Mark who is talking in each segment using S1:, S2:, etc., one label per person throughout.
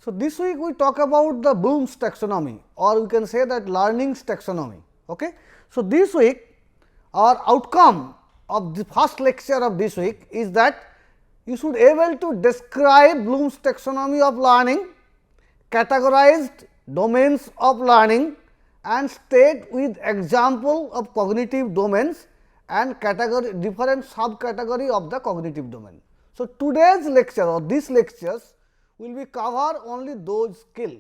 S1: So, this week we talk about the Bloom's taxonomy, or we can say that learning's taxonomy. Okay. So, this week our outcome of the first lecture of this week is that you should able to describe Bloom's taxonomy of learning, categorized domains of learning and state with example of cognitive domains and category different subcategory of the cognitive domain. So, today's lecture or these lectures will be cover only those skills.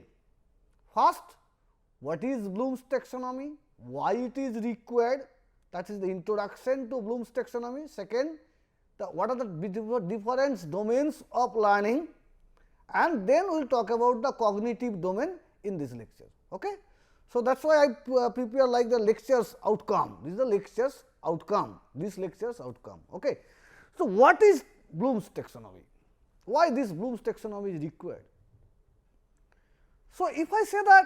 S1: First, what is Bloom's taxonomy, why it is required, that is the introduction to Bloom's taxonomy. Second, what are the different domains of learning, and then we will talk about the cognitive domain in this lecture. Okay? So, that is why I prepare like the lectures outcome, this is the lectures outcome, this lectures outcome. Okay? So, what is Bloom's taxonomy? Why this Bloom's taxonomy is required? So, if I say that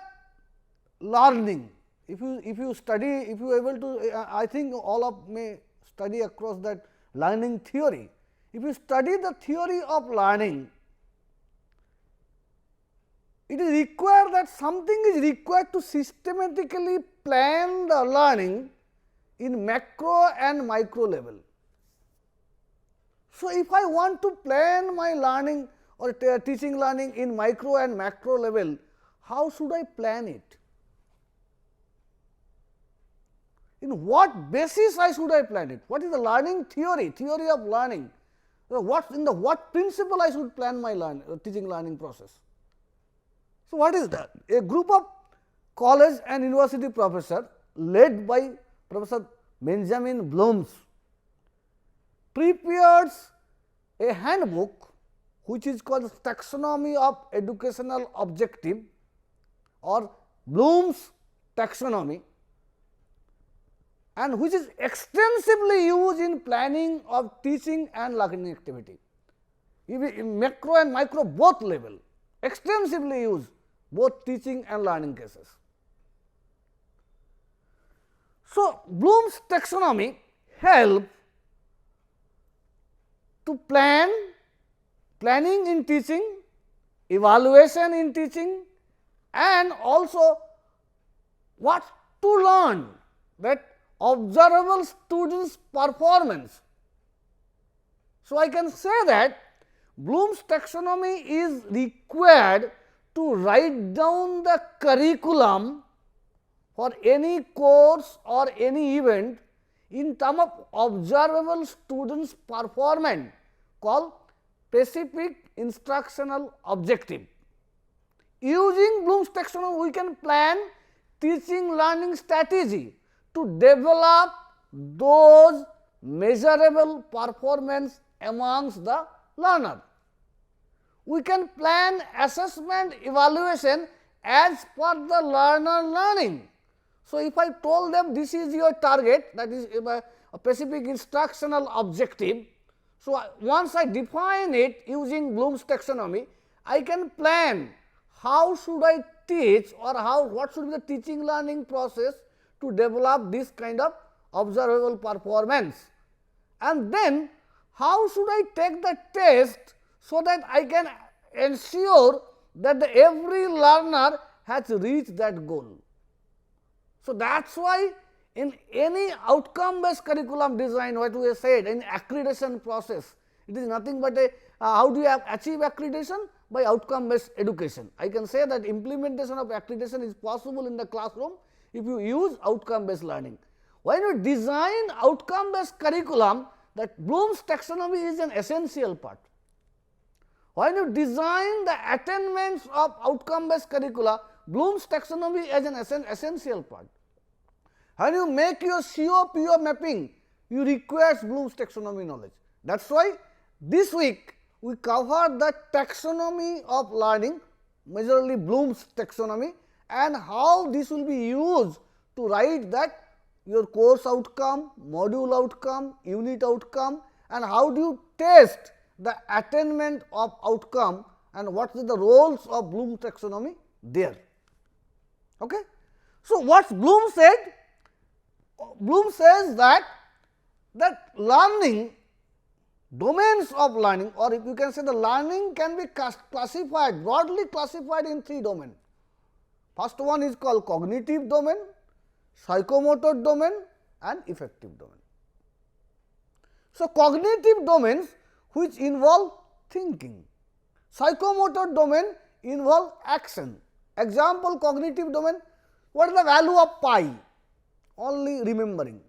S1: learning, if you study, if you are able to, I think all of may study across that learning theory. If you study the theory of learning, it is required that something is required to systematically plan the learning in macro and micro level. So, if I want to plan my learning or teaching learning in micro and macro level, how should I plan it? In what basis I should I plan it? What is the learning theory, theory of learning? What principle I should plan my teaching learning process? So, what is that? A group of college and university professors led by Professor Benjamin Bloom prepares a handbook which is called Taxonomy of Educational Objective or Bloom's taxonomy, and which is extensively used in planning of teaching and learning activity, in macro and micro both level, extensively used both teaching and learning cases. So, Bloom's taxonomy help to planning in teaching, evaluation in teaching, and also what to learn, that observable students' performance. So, I can say that Bloom's taxonomy is required to write down the curriculum for any course or any event in terms of observable students' performance called specific instructional objective. Using Bloom's taxonomy, we can plan teaching learning strategy to develop those measurable performance amongst the learner. We can plan assessment evaluation as per the learner learning. So, if I told them this is your target, that is a specific instructional objective. So, once I define it using Bloom's taxonomy, I can plan how should I teach or what should be the teaching learning process to develop this kind of observable performance, and then how should I take the test so that I can ensure that every learner has reached that goal. So, that is why in any outcome based curriculum design, what we have said in accreditation process, it is nothing but a how do you achieve accreditation? By outcome based education. I can say that implementation of accreditation is possible in the classroom if you use outcome based learning. When you design outcome based curriculum, that Bloom's taxonomy is an essential part. When you design the attainments of outcome based curricula, Bloom's taxonomy is an essential part. When you make your CO-PO mapping, you require Bloom's taxonomy knowledge. That is why this week we cover the taxonomy of learning, majorly Bloom's taxonomy, and how this will be used to write that your course outcome, module outcome, unit outcome, and how do you test the attainment of outcome and what is the roles of Bloom's taxonomy there. Okay. So, what Bloom said? Bloom says that learning domains of learning, or you can say the learning can be classified, broadly classified in 3 domains. First one is called cognitive domain, psychomotor domain and affective domain. So, cognitive domains which involve thinking, psychomotor domain involve action. Example, cognitive domain, what is the value of pi? Only remembering.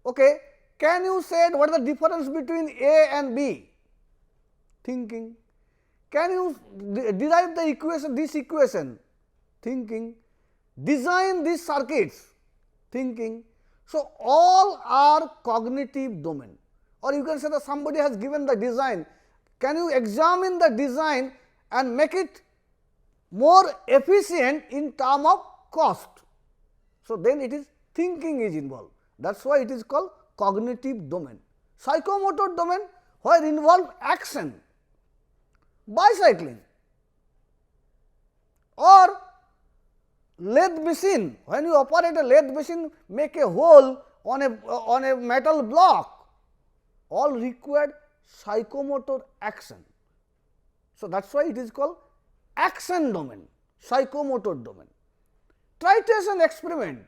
S1: Okay. Can you say what is the difference between A and B? Thinking. Can you derive the equation, this equation? Thinking. Design these circuits? Thinking. So, all are cognitive domain, or you can say that somebody has given the design. Can you examine the design and make it more efficient in term of cost? So, then it is thinking is involved. That is why it is called cognitive domain. Psychomotor domain, where involve action, bicycling or lathe machine. When you operate a lathe machine, make a hole on a metal block, all required psychomotor action. So, that is why it is called action domain, psychomotor domain. Titration experiment.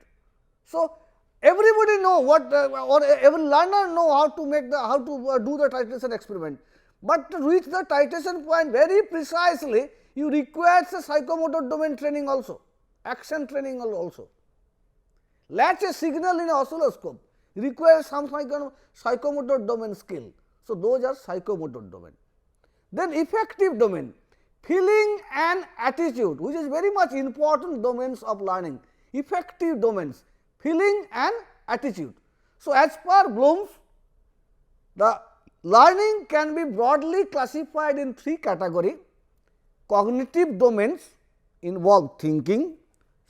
S1: So, everybody know what or every learner know how to make the do the titration experiment, but to reach the titration point very precisely, you require a psychomotor domain training also, action training also. Latch a signal in an oscilloscope requires some kind of psychomotor domain skill. So, those are psychomotor domain. Then affective domain, feeling and attitude, which is very much important domains of learning. Affective domains, feeling and attitude. So, as per Bloom's, the learning can be broadly classified in 3 categories. Cognitive domains involve thinking,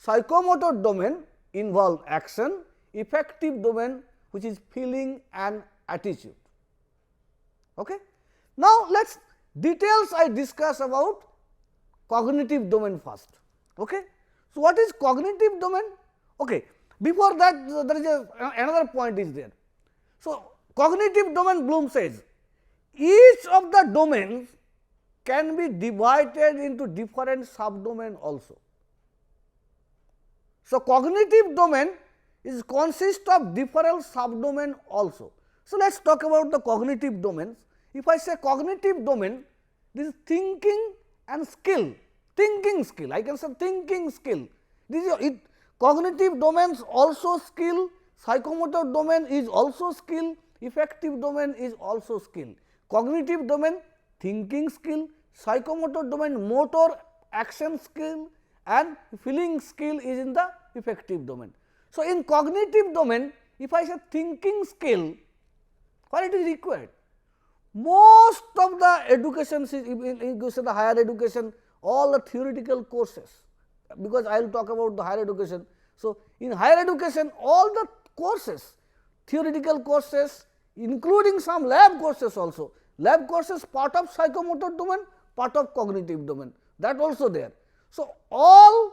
S1: psychomotor domain involve action, affective domain which is feeling and attitude. Okay. Now, let us details I discuss about cognitive domain first. Okay. So, what is cognitive domain? Okay. Before that, there is another point is there. So, cognitive domain, Bloom says, each of the domains can be divided into different subdomain also. So, cognitive domain is consist of different subdomain also. So, let us talk about the cognitive domains. If I say cognitive domain, this is thinking and skill, thinking skill, I can say thinking skill. This is it. Cognitive domains also skill, psychomotor domain is also skill, affective domain is also skill. Cognitive domain thinking skill, psychomotor domain motor action skill and feeling skill is in the affective domain. So, in cognitive domain, if I say thinking skill, what it is required? Most of the education, you say the higher education, all the theoretical courses, because I will talk about the higher education. So, in higher education, all the courses, theoretical courses, including some lab courses also, lab courses part of psychomotor domain, part of cognitive domain, that also there. So, all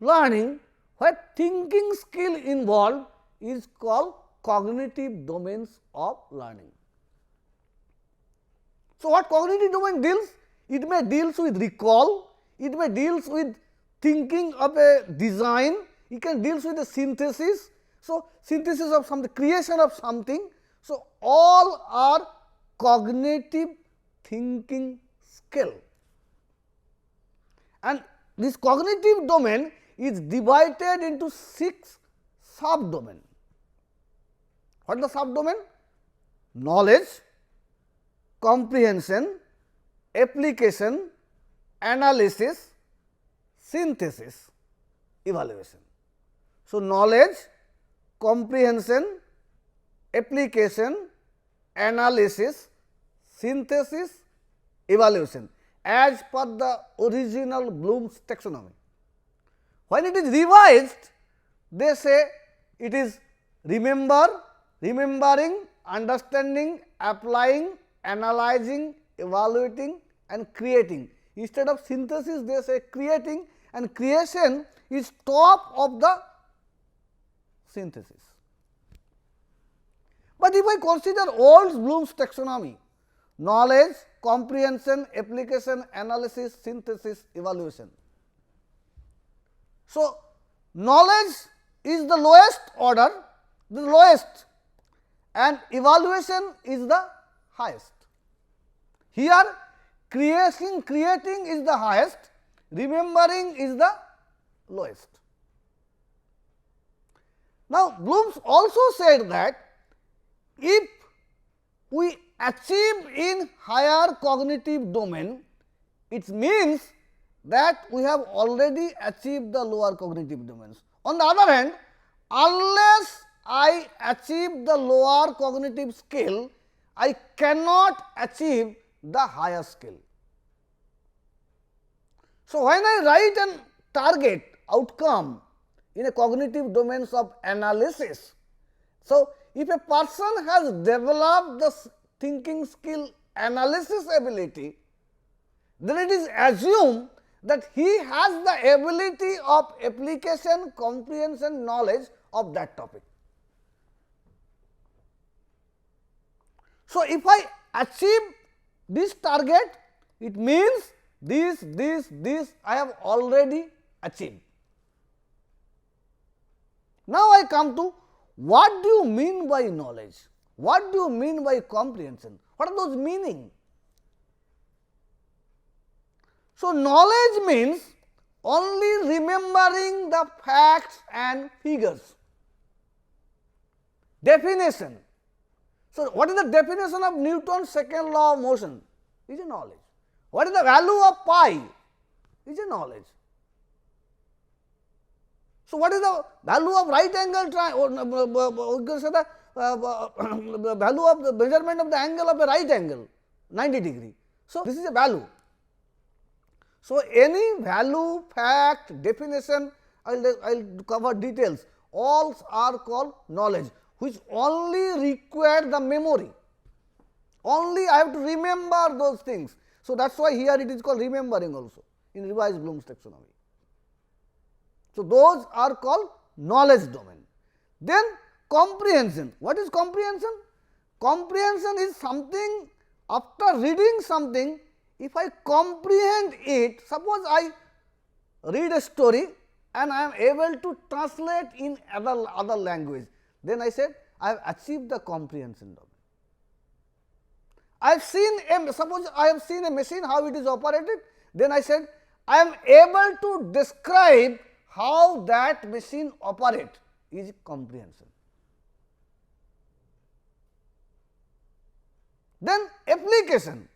S1: learning where thinking skill involved is called cognitive domains of learning. So, what cognitive domain deals? It may deals with recall, it may deals with thinking of a design, it can deals with the synthesis. So, synthesis of something, creation of something. So, all are cognitive thinking skill, and this cognitive domain is divided into 6 subdomain. What is the subdomain? Knowledge, comprehension, application, analysis, synthesis, evaluation. So, knowledge, comprehension, application, analysis, synthesis, evaluation as per the original Bloom's taxonomy. When it is revised, they say it is remember, remembering, understanding, applying, analyzing, evaluating and creating. Instead of synthesis, they say creating, and creation is top of the synthesis. But if I consider old Bloom's taxonomy, knowledge, comprehension, application, analysis, synthesis, evaluation. So, knowledge is the lowest order, the lowest, and evaluation is the highest. Here creating is the highest, remembering is the lowest. Now, Bloom also said that if we achieve in higher cognitive domain, it means that we have already achieved the lower cognitive domains. On the other hand, unless I achieve the lower cognitive skill, I cannot achieve the higher skill. So, when I write an target outcome in a cognitive domains of analysis, so if a person has developed the thinking skill analysis ability, then it is assumed that he has the ability of application, comprehension, knowledge of that topic. So, if I achieve this target, it means this I have already achieved. Now, I come to what do you mean by knowledge? What do you mean by comprehension? What are those meaning? So, knowledge means only remembering the facts and figures. Definition. So, what is the definition of Newton's second law of motion? Is a knowledge. What is the value of pi? Is a knowledge. So, what is the value of right angle triangle, we can say the value of the measurement of the angle of a right angle, 90 degree. So, this is a value. So, any value, fact, definition, I will cover details, all are called knowledge, which only require the memory. Only I have to remember those things. So, that is why here it is called remembering also in revised Bloom's taxonomy. So, those are called knowledge domain. Then comprehension. What is comprehension? Comprehension is something, after reading something, if I comprehend it, suppose I read a story and I am able to translate in other language, then I said I have achieved the comprehension domain. I have seen suppose I have seen a machine how it is operated, then I said I am able to describe how that machine operates is comprehension. Then application.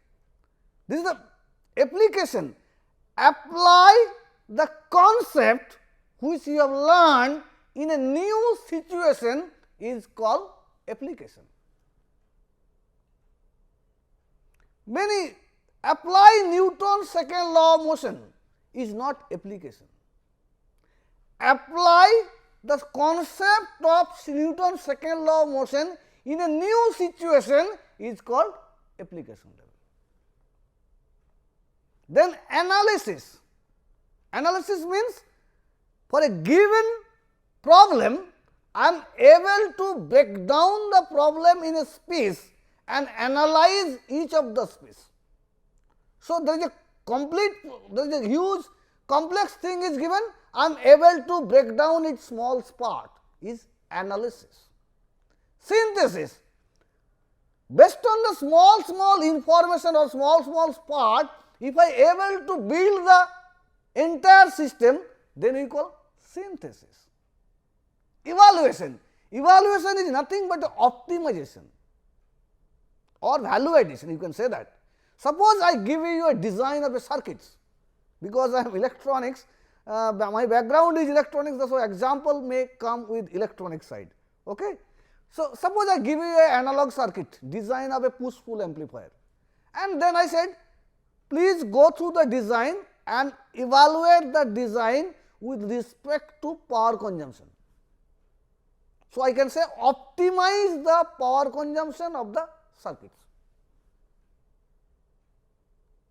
S1: This is the application. Apply the concept which you have learned in a new situation is called application. Many apply Newton's second law of motion is not application. Apply the concept of Newton's second law of motion in a new situation is called application level. Then analysis. Analysis means for a given problem, I am able to break down the problem in a space and analyze each of the space. So, there is a huge complex thing is given, I am able to break down its small part is analysis. Synthesis. Based on the small information or small part, if I able to build the entire system, then we call synthesis. Evaluation. Evaluation is nothing but optimization or value addition, you can say that. Suppose I give you a design of a circuits, because I am electronics, my background is electronics, so example may come with electronic side. Okay? So, suppose I give you an analog circuit, design of a push-pull amplifier, and then I said, please go through the design and evaluate the design with respect to power consumption. So, I can say optimize the power consumption of the circuits.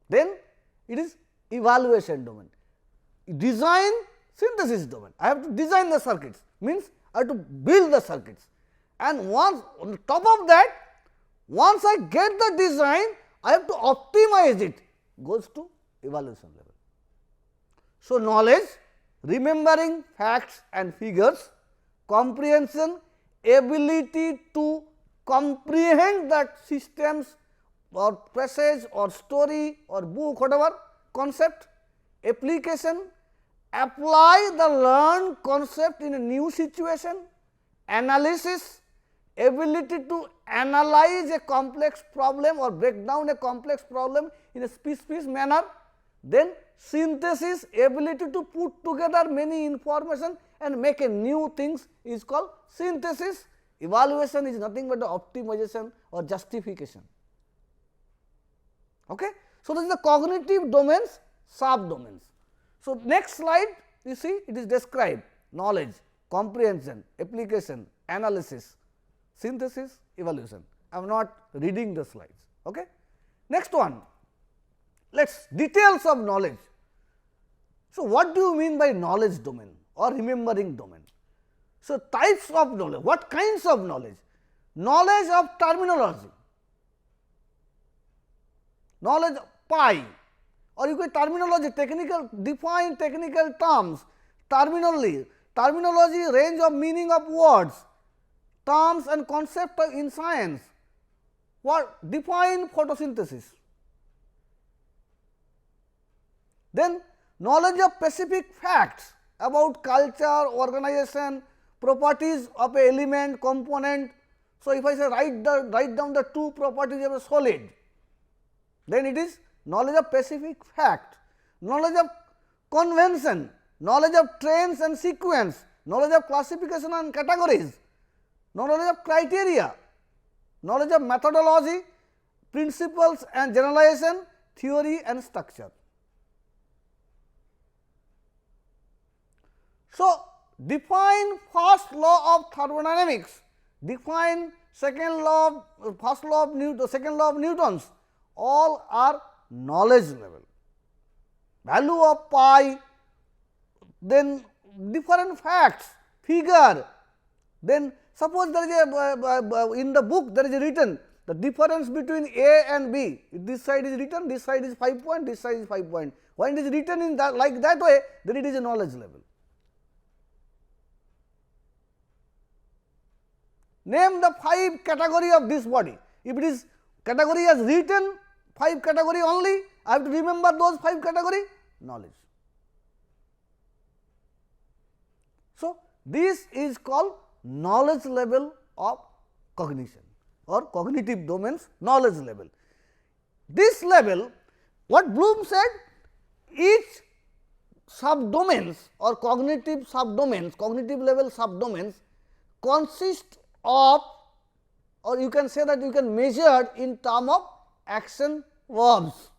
S1: Then it is evaluation domain. Design synthesis domain. I have to design the circuits, means I have to build the circuits, and once on top of that, once I get the design, I have to optimize it, goes to evaluation level. So, knowledge, remembering facts and figures, comprehension, ability to comprehend that systems or passage or story or book, whatever concept, application, apply the learned concept in a new situation, analysis, ability to analyze a complex problem or break down a complex problem in a specific manner, then synthesis, ability to put together many information and make a new things is called synthesis. Evaluation is nothing but the optimization or justification. Okay? So, this is the cognitive domains, subdomains. So, next slide you see it is described knowledge, comprehension, application, analysis, synthesis, evaluation. I am not reading the slides. Okay? Next one, let us details of knowledge. So, what do you mean by knowledge domain or remembering domain? So, types of knowledge, what kinds of knowledge? Knowledge of terminology, knowledge of pi, or you can terminology, technical, define technical terms, terminology, range of meaning of words, terms and concept in science, what define photosynthesis. Then knowledge of specific facts about culture, organization, properties of a element, component. So, if I say write down the two properties of a solid, then it is knowledge of specific fact, knowledge of convention, knowledge of trends and sequence, knowledge of classification and categories, knowledge of criteria, knowledge of methodology, principles and generalization, theory and structure. So, define first law of thermodynamics, define second law of, first law of Newton, second law of Newton's, all are knowledge level. Value of pi, then different facts, figure, then suppose there is a in the book there is a written the difference between A and B, this side is written, this side is 5 point, this side is 5 point. When it is written in that like that way, then it is a knowledge level. Name the 5 category of this body. If it is category as written 5 category only, I have to remember those 5 category, knowledge. So, this is called knowledge level of cognition or cognitive domains knowledge level. This level, what Bloom said, each subdomains or cognitive subdomains, cognitive level subdomains consist of, or you can say that you can measure in term of action verbs.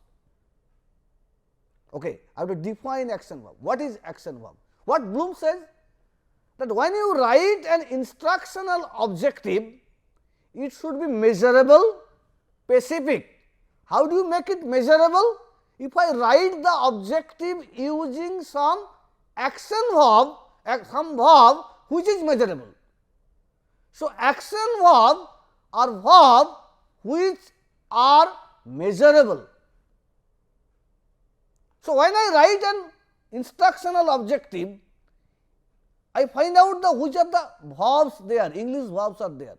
S1: Okay, I have to define action verb. What is action verb? What Bloom says, that when you write an instructional objective, it should be measurable, specific. How do you make it measurable? If I write the objective using some action verb, some verb which is measurable. So, action verb are verb which are measurable. So, when I write an instructional objective, I find out the which of the verbs there, English verbs are there.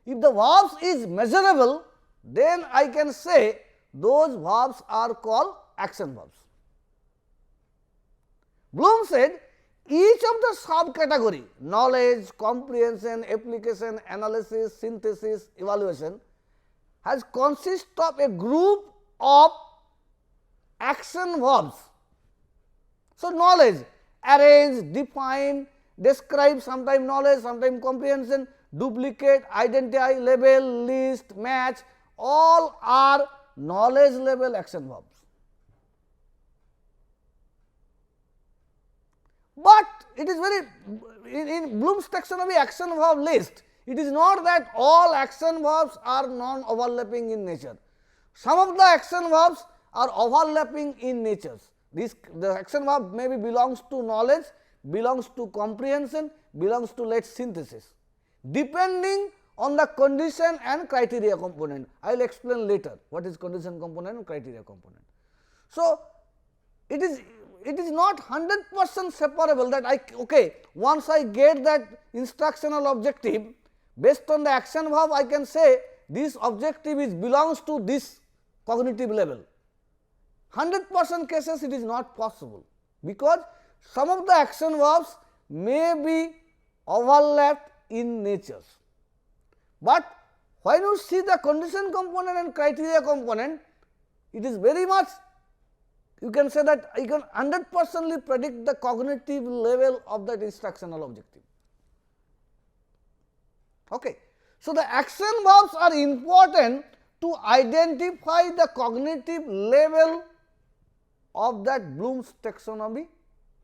S1: If the verbs is measurable, then I can say those verbs are called action verbs. Bloom said each of the subcategory knowledge, comprehension, application, analysis, synthesis, evaluation has consist of a group of action verbs. So, knowledge arrange, define, describe, sometime knowledge, sometime comprehension, duplicate, identify, label, list, match, all are knowledge level action verbs. But it is very in Bloom's taxonomy action verb list, it is not that all action verbs are non overlapping in nature. Some of the action verbs are overlapping in nature. The action verb maybe belongs to knowledge, belongs to comprehension, belongs to let synthesis. Depending on the condition and criteria component. I will explain later what is condition component and criteria component. So, it is not 100% separable that once I get that instructional objective, based on the action verb I can say this objective belongs to this cognitive level. 100% cases it is not possible, because some of the action verbs may be overlapped in natures. But when you see the condition component and criteria component, it is very much, you can say that you can 100% predict the cognitive level of that instructional objective. Okay. So, the action verbs are important to identify the cognitive level of that Bloom's taxonomy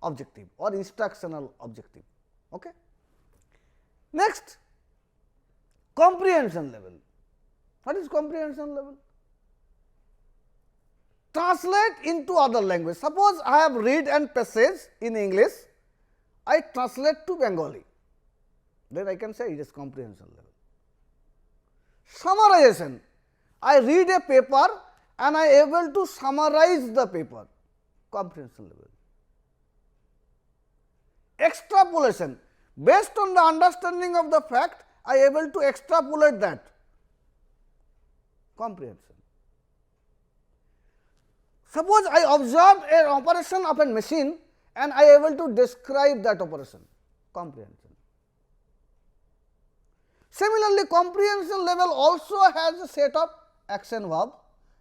S1: objective or instructional objective. Okay. Next, comprehension level. What is comprehension level? Translate into other language. Suppose I have read an passage in English, I translate to Bengali, then I can say it is comprehension level. Summarization. I read a paper and I am able to summarize the paper, comprehension level. Extrapolation. Based on the understanding of the fact, I am able to extrapolate that, comprehension. Suppose I observe an operation of a machine and I am able to describe that operation, comprehension. Similarly, comprehension level also has a set of action verb,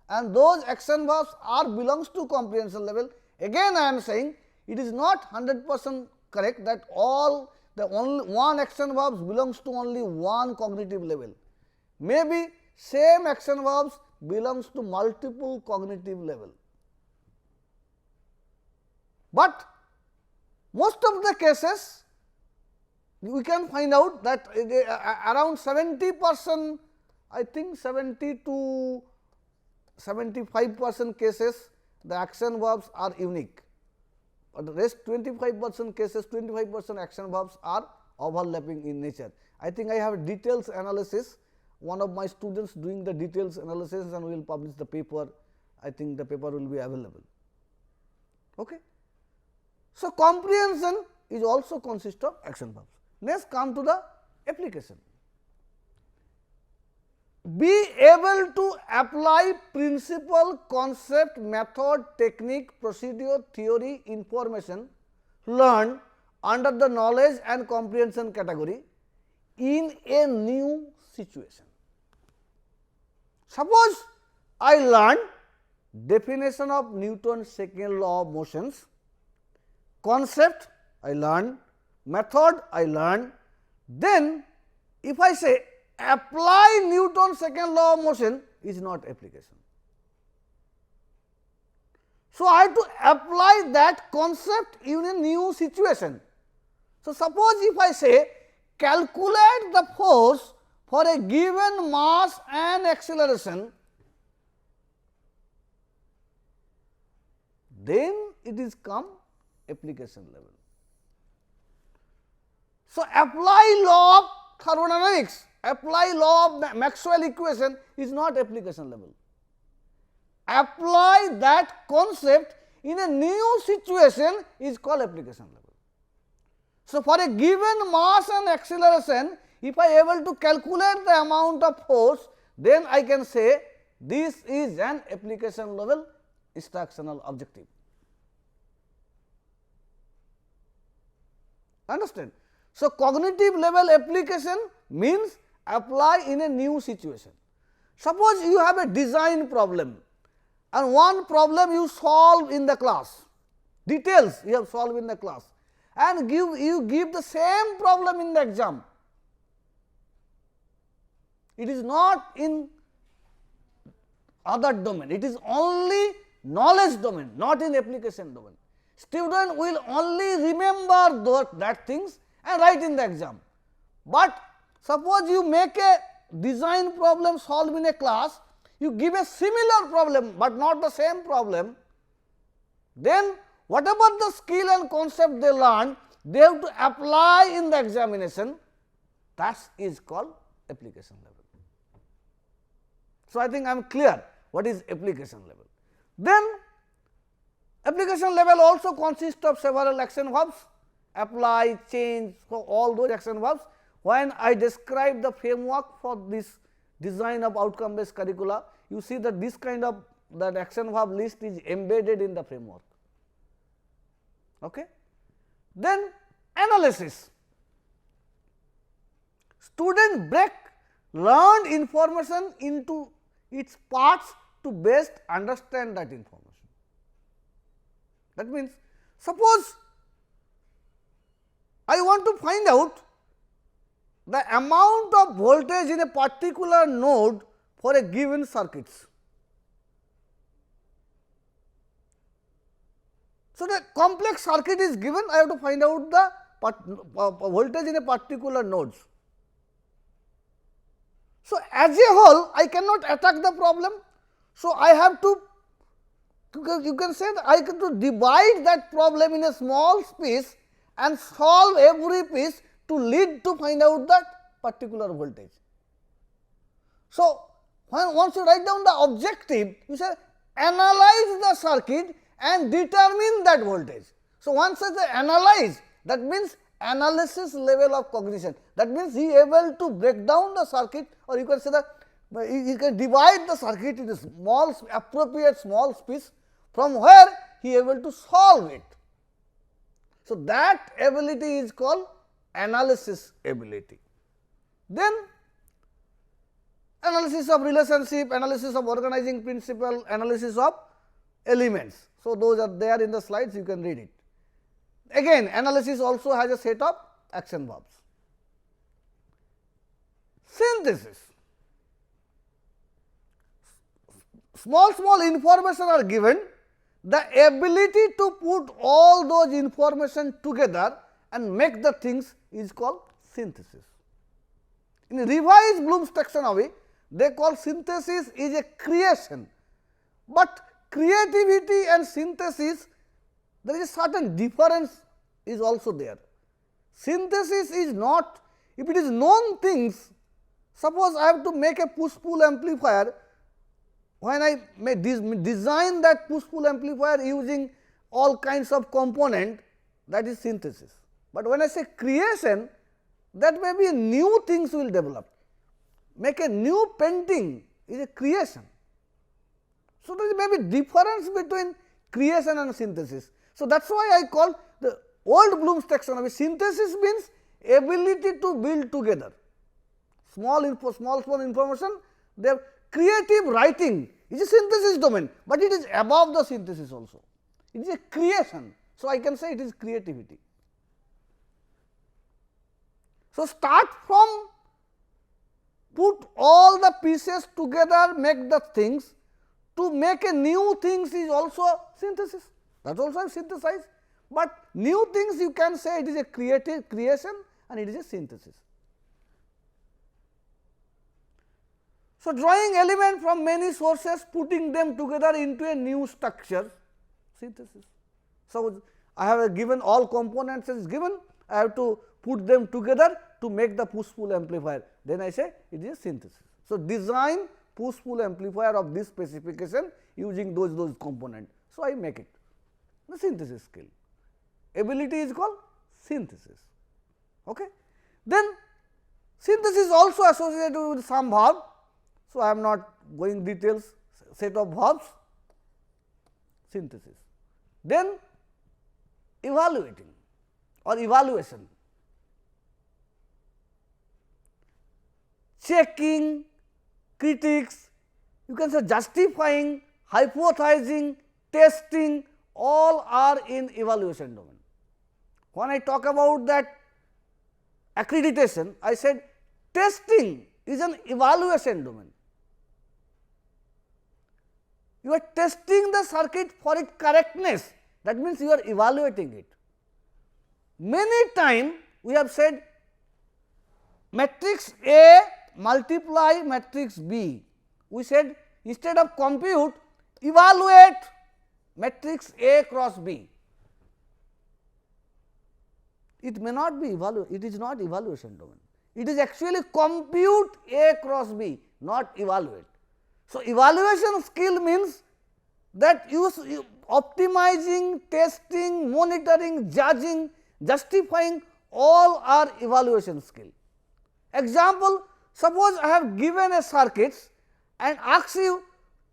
S1: and those action verbs are belongs to comprehension level. Again I am saying it is not 100% correct that all the only one action verbs belongs to only one cognitive level. Maybe same action verbs belongs to multiple cognitive level. But most of the cases we can find out that around 70%, I think 70 to 75% cases the action verbs are unique, but the rest 25% cases, 25% action verbs are overlapping in nature. I think I have details analysis, one of my students doing the details analysis and we will publish the paper. I think the paper will be available. Okay. So, comprehension is also consist of action verbs. Next come to the application. Be able to apply principle, concept, method, technique, procedure, theory, information learned under the knowledge and comprehension category in a new situation. Suppose I learn definition of Newton's second law of motions, concept I learned, method I learned, then if I say apply Newton's second law of motion is not application. So, I have to apply that concept in a new situation. So, suppose if I say calculate the force for a given mass and acceleration, then it is come application level. So, apply law of thermodynamics, apply law of Maxwell equation is not application level. Apply that concept in a new situation is called application level. So, for a given mass and acceleration, if I am able to calculate the amount of force, then I can say this is an application level instructional objective. Understand? So, cognitive level application means apply in a new situation. Suppose you have a design problem and one problem you solve in the class, details you have solved in the class, and you give the same problem in the exam. It is not in other domain, it is only knowledge domain, not in application domain. Student will only remember that things and write in the exam. But suppose you make a design problem solved in a class, you give a similar problem, but not the same problem, then whatever the skill and concept they learn, they have to apply in the examination. That is called application level. So, I think I am clear what is application level. Then application level also consists of several action verbs, apply, change, so all those action verbs. When I describe the framework for this design of outcome based curricula, you see that this kind of that action verb list is embedded in the framework. Okay. Then analysis. Students break learned information into its parts to best understand that information. That means, suppose I want to find out the amount of voltage in a particular node for a given circuits. So, the complex circuit is given, I have to find out the voltage in a particular nodes. So, as a whole I cannot attack the problem. So, I have to, you can say that I have to divide that problem in a small piece and solve every piece to lead to find out that particular voltage. So, once you write down the objective, you say analyze the circuit and determine that voltage. So, once I say analyze, that means analysis level of cognition, that means he able to break down the circuit, or you can say that he can divide the circuit into small appropriate small piece from where he able to solve it. So, that ability is called analysis ability. Then analysis of relationship, analysis of organizing principle, analysis of elements. So, those are there in the slides, you can read it. Again, analysis also has a set of action verbs. Synthesis. Small information are given, the ability to put all those information together and make the things is called synthesis. In revised Bloom's taxonomy, they call synthesis is a creation, but creativity and synthesis, there is a certain difference is also there. Synthesis is not, if it is known things, suppose I have to make a push-pull amplifier, when I may design that push-pull amplifier using all kinds of component, that is synthesis. But when I say creation, that may be new things will develop. Make a new painting is a creation. So, there may be difference between creation and synthesis. So, that is why I call the old Bloom's taxonomy synthesis means ability to build together small information. Their creative writing is a synthesis domain, but it is above the synthesis also. It is a creation. So, I can say it is creativity. So, start from put all the pieces together, make the things, to make a new things is also synthesis, that also I synthesize, but new things you can say it is a creative creation and it is a synthesis. So, drawing element from many sources, putting them together into a new structure, synthesis. So, I have given all components is given, I have to put them together to make the push-pull amplifier, then I say it is a synthesis. So, design push-pull amplifier of this specification using those components. So, I make it the synthesis skill. Ability is called synthesis. Okay. Then synthesis also associated with some verb. So, I am not going details, set of verbs, synthesis. Then evaluating or evaluation, checking, critics, you can say justifying, hypothesizing, testing, all are in evaluation domain. When I talk about that accreditation, I said testing is an evaluation domain. You are testing the circuit for its correctness, that means you are evaluating it. Many times we have said matrix A multiply matrix B, we said instead of compute evaluate matrix A cross B. It may not be it is not evaluation domain. It is actually compute A cross B, not evaluate. So, evaluation skill means that you optimizing, testing, monitoring, judging, justifying, all are evaluation skill. Example, suppose I have given a circuit and ask you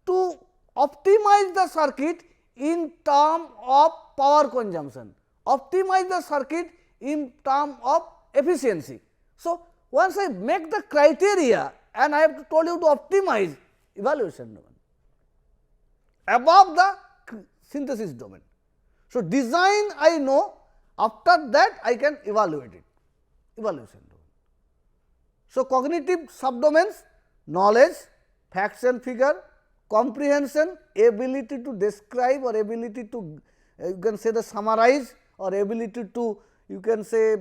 S1: to optimize the circuit in term of power consumption, optimize the circuit in term of efficiency. So, once I make the criteria and I have told you to optimize, evaluation domain above the synthesis domain. So, design I know, after that I can evaluate it, evaluation domain. So, cognitive subdomains: knowledge, facts and figure, comprehension, ability to describe or ability to you can say the summarize or ability to you can say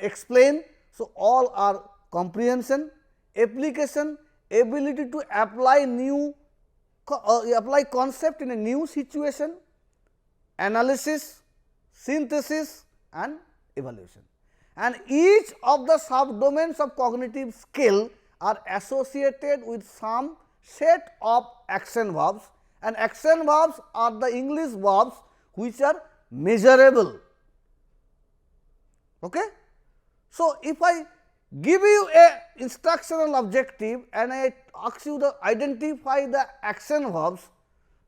S1: explain. So, all are comprehension. Application, ability to apply new apply concept in a new situation. Analysis, synthesis and evaluation. And each of the subdomains of cognitive skill are associated with some set of action verbs, and action verbs are the English verbs which are measurable. Okay? So, if I give you a instructional objective and I ask you to identify the action verbs.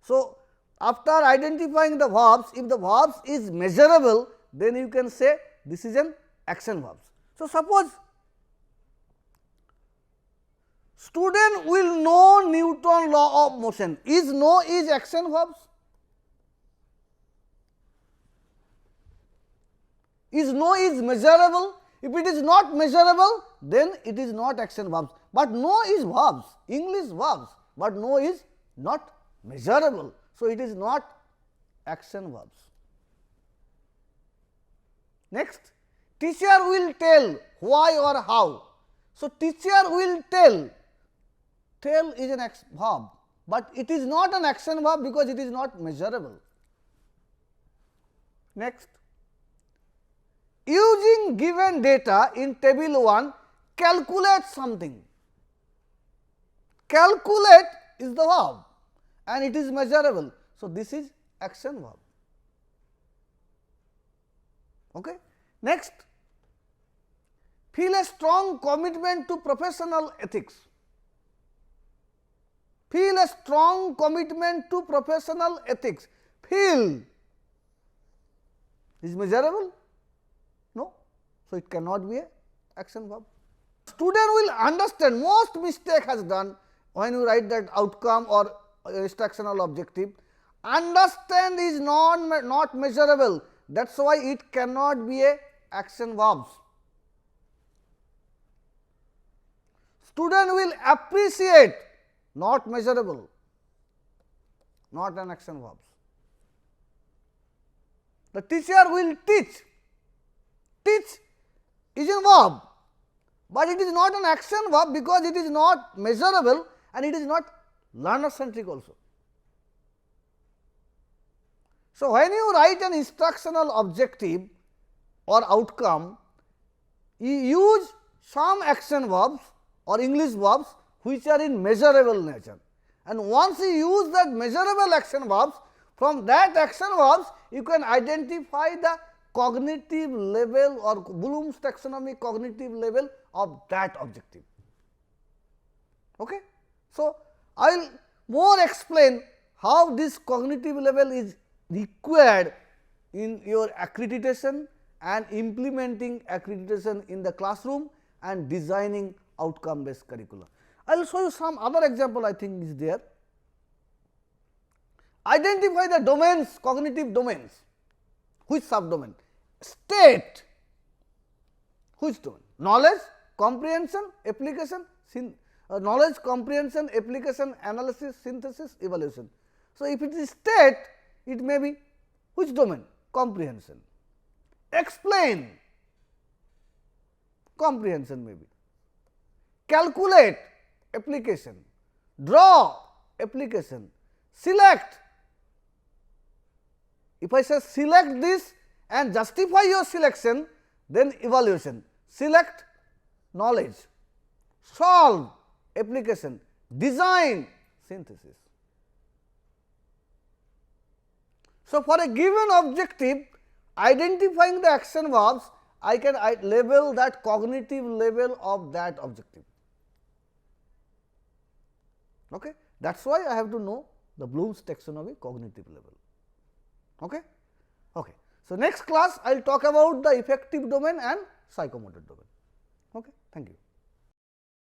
S1: So, after identifying the verbs, if the verbs is measurable, then you can say this is an action verbs. So, suppose student will know Newton law of motion. Is know is action verbs? Is know is measurable? If it is not measurable, then it is not action verbs, but know is verbs, English verbs, but know is not measurable. So, it is not action verbs. Next, teacher will tell why or how. So, teacher will tell, tell is an verb, but it is not an action verb because it is not measurable. Next, using given data in table 1, calculate something. Calculate is the verb and it is measurable. So, this is action verb. Okay. Next, feel a strong commitment to professional ethics. Feel a strong commitment to professional ethics. Feel is measurable? No. So, it cannot be a action verb. Student will understand, most mistake has done when you write that outcome or instructional objective. Understand is not measurable, that is why it cannot be a action verbs. Student will appreciate, not measurable, not an action verbs. The teacher will teach, teach is a verb, but it is not an action verb because it is not measurable and it is not learner centric also. So, when you write an instructional objective or outcome, you use some action verbs or English verbs which are in measurable nature, and once you use that measurable action verbs, from that action verbs you can identify the cognitive level or Bloom's taxonomy cognitive level of that objective. Okay. So, I will more explain how this cognitive level is required in your accreditation and implementing accreditation in the classroom and designing outcome based curriculum. I will show you some other example I think is there. Identify the domains, cognitive domains. Which subdomain? State, which domain? Knowledge, comprehension, application, knowledge, comprehension, application, analysis, synthesis, evaluation. So, if it is state, it may be which domain? Comprehension. Explain, comprehension may be. Calculate, application. Draw, application. Select, if I say select this and justify your selection, then evaluation. Select, knowledge, solve, application, design, synthesis. So, for a given objective, identifying the action verbs, I can label that cognitive level of that objective. Okay? That is why I have to know the Bloom's taxonomy cognitive level. Okay? Okay. So, next class I will talk about the effective domain and psychomotor domain. Okay? Thank you.